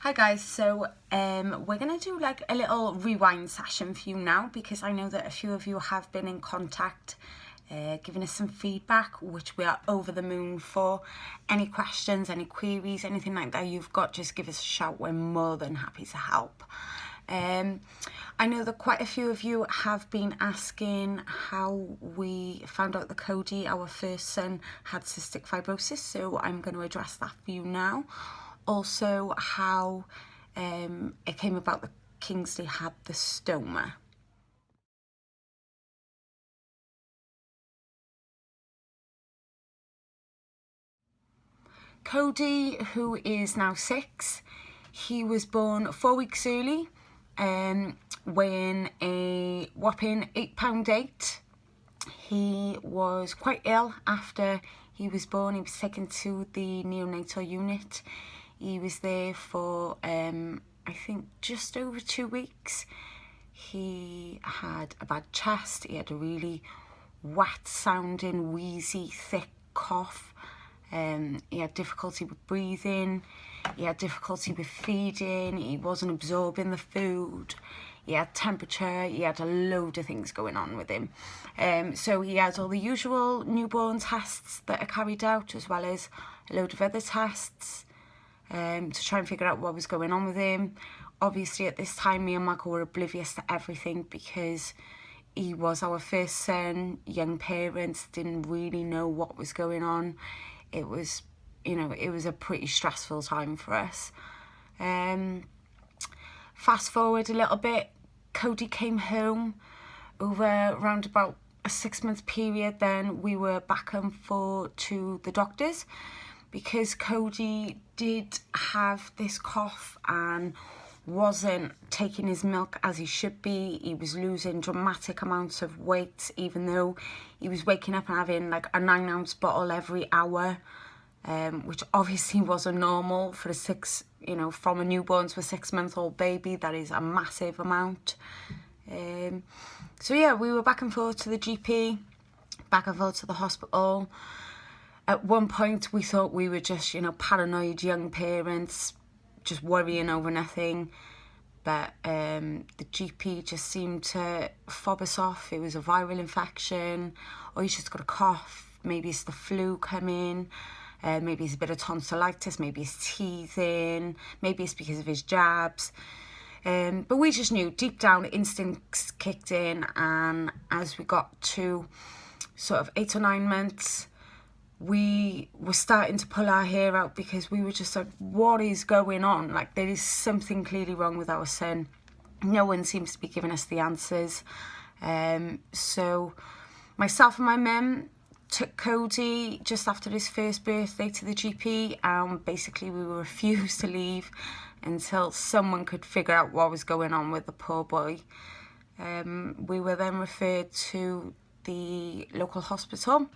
Hi guys, so we're going to do like a little rewind session for you now, because I know that a few of you have been in contact giving us some feedback, which we are over the moon for. Any questions, any queries, anything like that you've got, just give us a shout. We're more than happy to help. I know that quite a few of you have been asking how we found out that Cody, our first son, had cystic fibrosis, so I'm going to address that for you now. Also, how it came about that Kingsley had the stoma. Cody, who is now 6, he was born 4 weeks early, weighing a whopping 8'8". He was quite ill after he was born. He was taken to the neonatal unit. He was there for, I think, just over 2 weeks. He had a bad chest. He had a really wet-sounding, wheezy, thick cough. He had difficulty with breathing. He had difficulty with feeding. He wasn't absorbing the food. He had temperature. He had a load of things going on with him. So he had all the usual newborn tests that are carried out, as well as a load of other tests to try and figure out what was going on with him. Obviously, at this time, me and Michael were oblivious to everything because he was our first son. Young parents didn't really know what was going on. It was, it was a pretty stressful time for us. Fast forward a little bit, Cody came home over around about a 6-month period. Then we were back and forth to the doctors because Cody did have this cough and wasn't taking his milk as he should be. He was losing dramatic amounts of weight, even though he was waking up and having like a 9-ounce bottle every hour, which obviously wasn't normal for from a newborn to a 6-month-old baby. That is a massive amount. So yeah, we were back and forth to the GP, back and forth to the hospital. At one point, we thought we were just, paranoid young parents, just worrying over nothing. But the GP just seemed to fob us off. It was a viral infection, or he's just got a cough. Maybe it's the flu coming. Maybe it's a bit of tonsillitis. Maybe it's teething. Maybe it's because of his jabs. But we just knew deep down, instincts kicked in. And as we got to sort of 8 or 9 months, we were starting to pull our hair out because we were just like, what is going on? Like, there is something clearly wrong with our son. No one seems to be giving us the answers. So myself and my mum took Cody just after his first birthday to the GP, and basically we were refused to leave until someone could figure out what was going on with the poor boy. We were then referred to the local hospital,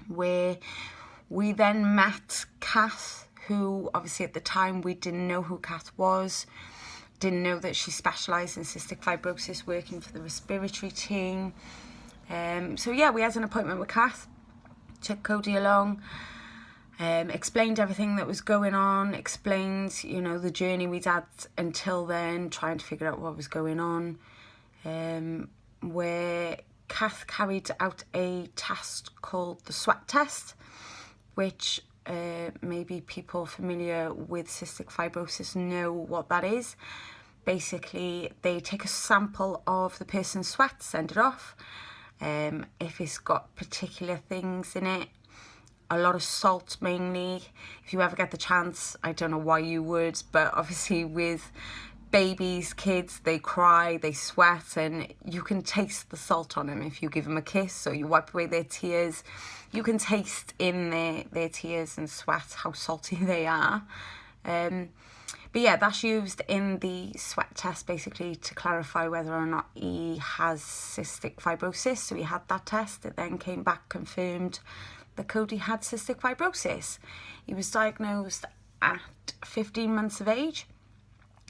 where we then met Kath, who obviously at the time we didn't know who Kath was, didn't know that she specialised in cystic fibrosis, working for the respiratory team. So yeah, we had an appointment with Kath, took Cody along, explained everything that was going on, explained, the journey we'd had until then, trying to figure out what was going on, where Kath carried out a test called the sweat test, which maybe people familiar with cystic fibrosis know what that is. Basically, they take a sample of the person's sweat, send it off. If it's got particular things in it, a lot of salt mainly. If you ever get the chance, I don't know why you would, but obviously with babies, kids, they cry, they sweat, and you can taste the salt on them. If you give them a kiss or you wipe away their tears, you can taste in their tears and sweat how salty they are. But yeah, that's used in the sweat test basically to clarify whether or not he has cystic fibrosis. So he had that test. It then came back confirmed that Cody had cystic fibrosis. He was diagnosed at 15 months of age.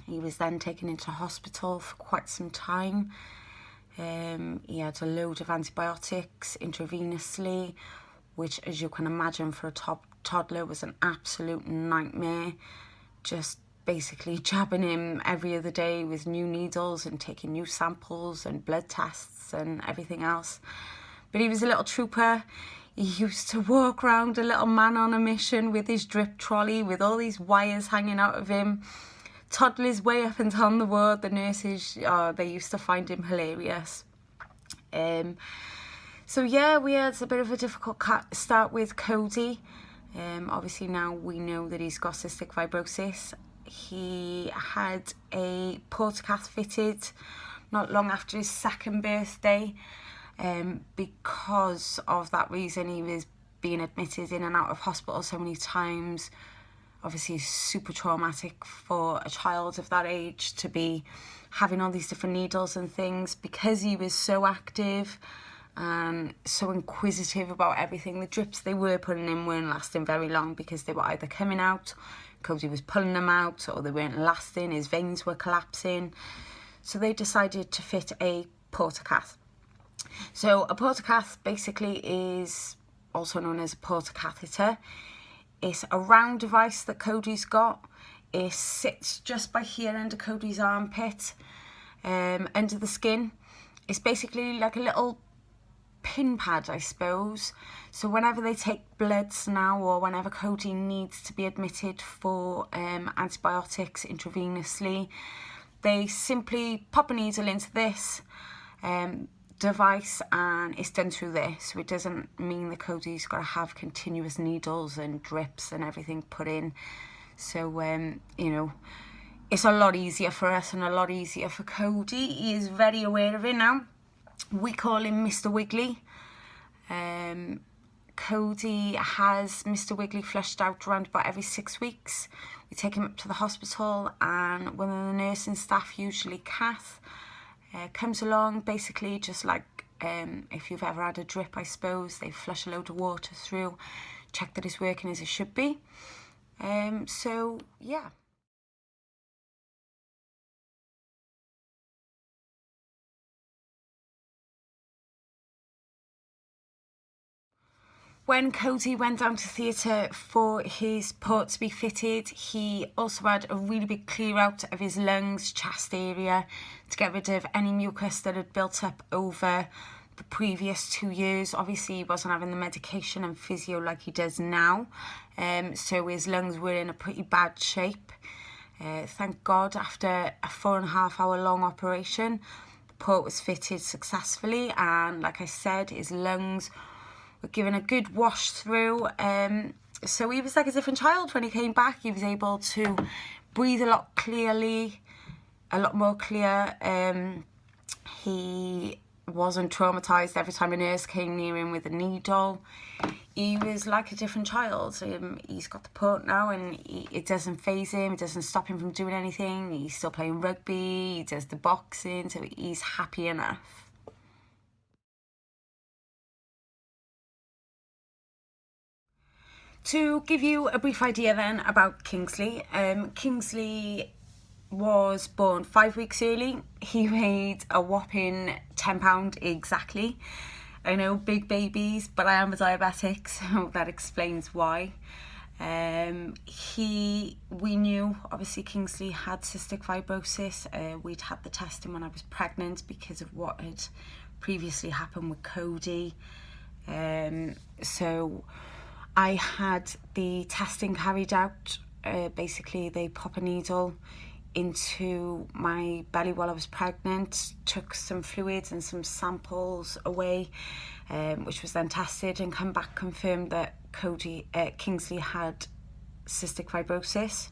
He was then taken into hospital for quite some time. He had a load of antibiotics intravenously, which, as you can imagine, for a toddler was an absolute nightmare. Just basically jabbing him every other day with new needles and taking new samples and blood tests and everything else. But he was a little trooper. He used to walk around a little man on a mission with his drip trolley with all these wires hanging out of him, toddle his way up and down the ward. The nurses, they used to find him hilarious. So yeah, we had a bit of a difficult start with Cody. Obviously now we know that he's got cystic fibrosis. He had a portacath fitted not long after his 2nd birthday. Because of that reason, he was being admitted in and out of hospital so many times. Obviously, it's super traumatic for a child of that age to be having all these different needles and things. Because he was so active and so inquisitive about everything, the drips they were putting in weren't lasting very long because they were either coming out, Cody was pulling them out, or they weren't lasting, his veins were collapsing. So they decided to fit a portacath. So a portacath basically is also known as a portacatheter. It's a round device that Cody's got. It sits just by here under Cody's armpit, under the skin. It's basically like a little pin pad, I suppose. So whenever they take bloods now, or whenever Cody needs to be admitted for antibiotics intravenously, they simply pop a needle into this device and it's done through this. So it doesn't mean that Cody's got to have continuous needles and drips and everything put in. So you know, it's a lot easier for us and a lot easier for Cody. He is very aware of it now. We call him Mr. Wiggly. Cody has Mr. Wiggly flushed out around about every 6 weeks. We take him up to the hospital, and one of the nursing staff, usually Kath, comes along, basically just like if you've ever had a drip, I suppose. They flush a load of water through, check that it's working as it should be. So yeah. When Cody went down to theatre for his port to be fitted, he also had a really big clear out of his lungs, chest area, to get rid of any mucus that had built up over the previous 2 years. Obviously, he wasn't having the medication and physio like he does now, so his lungs were in a pretty bad shape. Thank God, after a 4.5 hour long operation, the port was fitted successfully, and like I said, his lungs were given a good wash through. So he was like a different child when he came back. He was able to breathe a lot clearly, a lot more clear. He wasn't traumatized every time a nurse came near him with a needle. He was like a different child. He's got the port now, and it doesn't faze him. It doesn't stop him from doing anything. He's still playing rugby. He does the boxing, so he's happy enough. To give you a brief idea then about Kingsley, Kingsley was born 5 weeks early. He weighed a whopping £10 exactly. I know, big babies, but I am a diabetic, so that explains why. We knew, obviously, Kingsley had cystic fibrosis. We'd had the testing when I was pregnant because of what had previously happened with Cody. So I had the testing carried out. Basically, they pop a needle into my belly while I was pregnant, took some fluids and some samples away, which was then tested and come back confirmed that Kingsley had cystic fibrosis.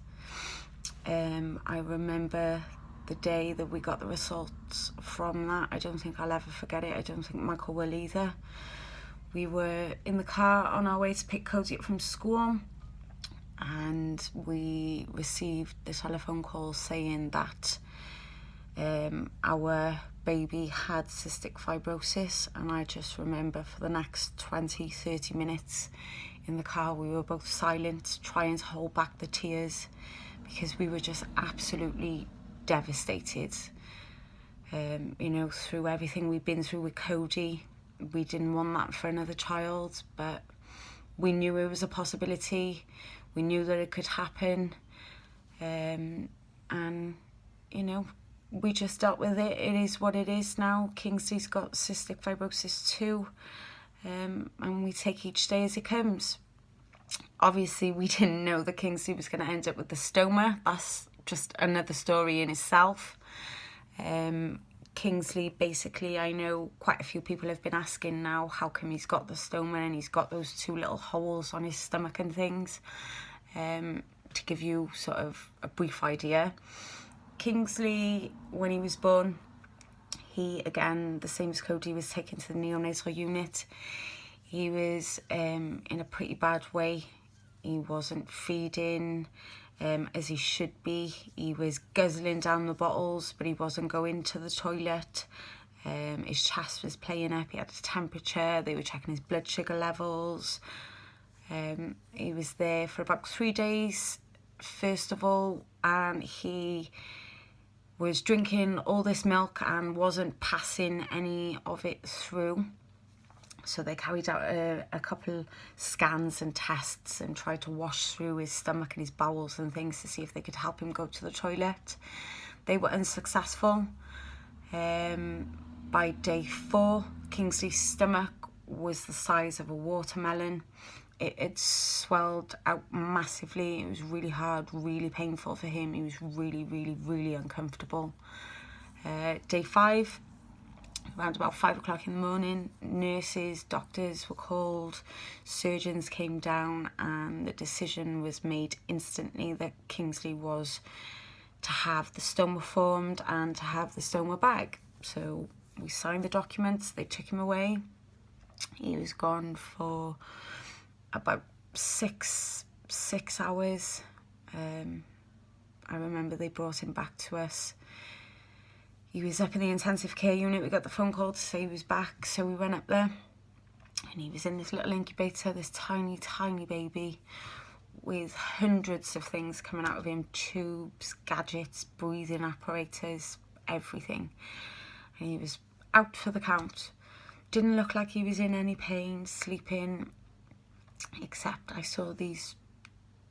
I remember the day that we got the results from that. I don't think I'll ever forget it. I don't think Michael will either. We were in the car on our way to pick Cody up from school, and we received the telephone call saying that our baby had cystic fibrosis. And I just remember for the next 20-30 minutes in the car, we were both silent, trying to hold back the tears, because we were just absolutely devastated. You know, through everything we've been through with Cody, we didn't want that for another child, but we knew it was a possibility. We knew that it could happen. and you know, we just dealt with it. It is what it is now. Kingsley's got cystic fibrosis too, and we take each day as it comes. Obviously, we didn't know that Kingsley was going to end up with the stoma. That's just another story in itself. Kingsley, basically, I know quite a few people have been asking now how come he's got the stoma and he's got those 2 little holes on his stomach and things. To give you sort of a brief idea, Kingsley, when he was born, he, again, the same as Cody, was taken to the neonatal unit. He was in a pretty bad way. He wasn't feeding as he should be. He was guzzling down the bottles, but he wasn't going to the toilet. His chest was playing up. He had a temperature. They were checking his blood sugar levels. He was there for about 3 days, first of all, and he was drinking all this milk and wasn't passing any of it through. So they carried out a couple scans and tests and tried to wash through his stomach and his bowels and things to see if they could help him go to the toilet. They were unsuccessful. By day 4, Kingsley's stomach was the size of a watermelon. It swelled out massively. It was really hard, really painful for him. He was really, really, really uncomfortable. Day 5, around about 5 o'clock in the morning, nurses, doctors were called, surgeons came down, and the decision was made instantly that Kingsley was to have the stoma formed and to have the stoma bag. So we signed the documents, they took him away. He was gone for about six hours. I remember they brought him back to us. He was up in the intensive care unit. We got the phone call to say he was back, so we went up there, and he was in this little incubator, this tiny, tiny baby with hundreds of things coming out of him, tubes, gadgets, breathing apparatus, everything. And he was out for the count. Didn't look like he was in any pain, sleeping, except I saw these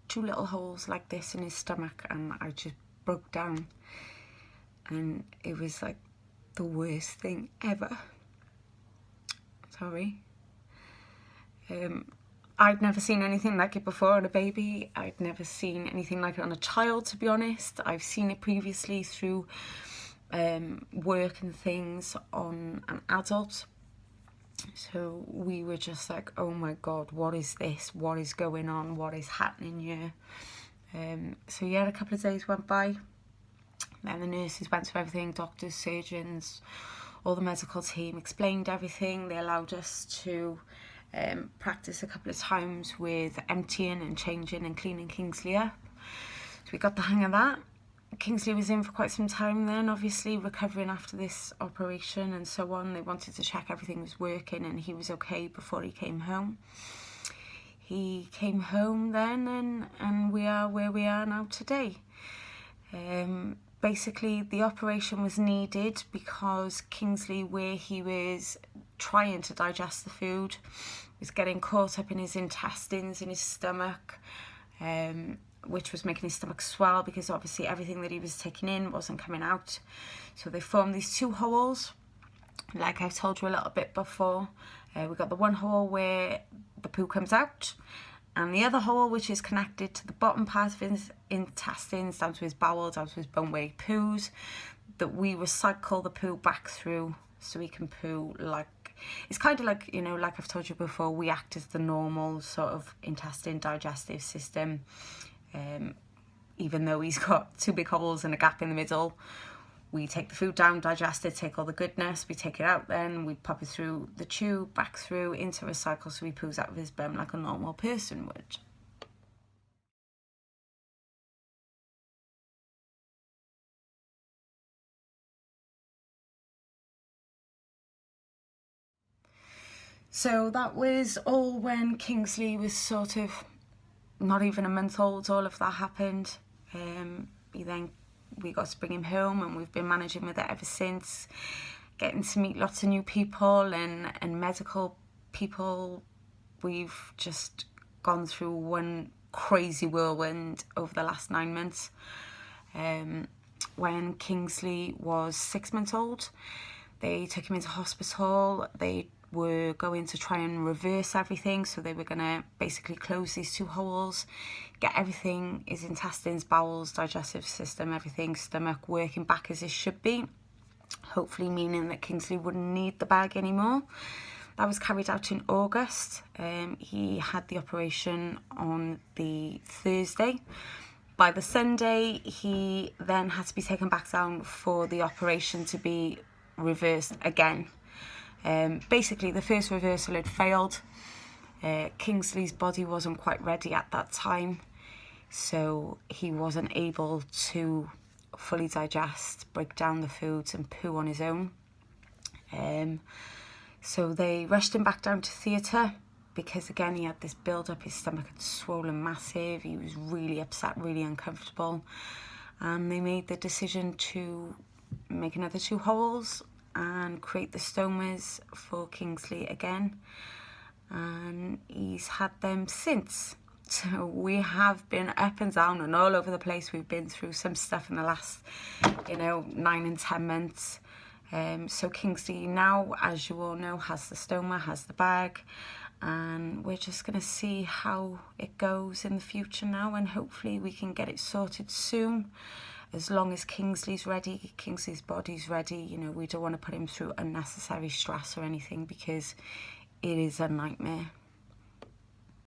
2 little holes like this in his stomach, and I just broke down. And it was like the worst thing ever. Sorry. I'd never seen anything like it before on a baby. I'd never seen anything like it on a child, to be honest. I've seen it previously through work and things on an adult. So we were just like, oh my God, what is this? What is going on? What is happening here? So yeah, a couple of days went by. Then the nurses went through everything, doctors, surgeons, all the medical team explained everything. They allowed us to practice a couple of times with emptying and changing and cleaning Kingsley up. So we got the hang of that. Kingsley was in for quite some time then, obviously recovering after this operation and so on. They wanted to check everything was working and he was okay before he came home. He came home then, and we are where we are now today. Basically, the operation was needed because Kingsley, where he was trying to digest the food, was getting caught up in his intestines, in his stomach, which was making his stomach swell because obviously everything that he was taking in wasn't coming out. So they formed these 2 holes, like I've told you a little bit before. We got the one hole where the poo comes out, and the other hole which is connected to the bottom part of his intestines, down to his bowel, down to his bone where he poos, that we recycle the poo back through so he can poo like, it's kind of like, you know, like I've told you before, we act as the normal sort of intestine digestive system. Even though he's got 2 big holes and a gap in the middle, we take the food down, digest it, take all the goodness, we take it out then, we pop it through the tube, back through into recycle, so he poos out of his bum like a normal person would. So that was all when Kingsley was sort of not even a month old. All of that happened. We got to bring him home, and we've been managing with it ever since, getting to meet lots of new people and medical people. We've just gone through one crazy whirlwind over the last 9 months. When Kingsley was 6 months old, they took him into hospital. They were going to try and reverse everything, so they were going to basically close these 2 holes, get everything, his intestines, bowels, digestive system, everything, stomach, working back as it should be, hopefully meaning that Kingsley wouldn't need the bag anymore. That was carried out in August. He had the operation on the Thursday. By the Sunday, he then had to be taken back down for the operation to be reversed again. Basically, the first reversal had failed. Kingsley's body wasn't quite ready at that time, so he wasn't able to fully digest, break down the foods and poo on his own. So they rushed him back down to theatre because, again, he had this build-up, his stomach had swollen massive, he was really upset, really uncomfortable, and they made the decision to make another 2 holes and create the stomas for Kingsley again, and he's had them since. So we have been up and down and all over the place. We've been through some stuff in the last, 9 and 10 months. So Kingsley now, as you all know, has the stoma, has the bag, and we're just going to see how it goes in the future now, and hopefully we can get it sorted soon. As long as Kingsley's ready, Kingsley's body's ready, we don't want to put him through unnecessary stress or anything, because it is a nightmare.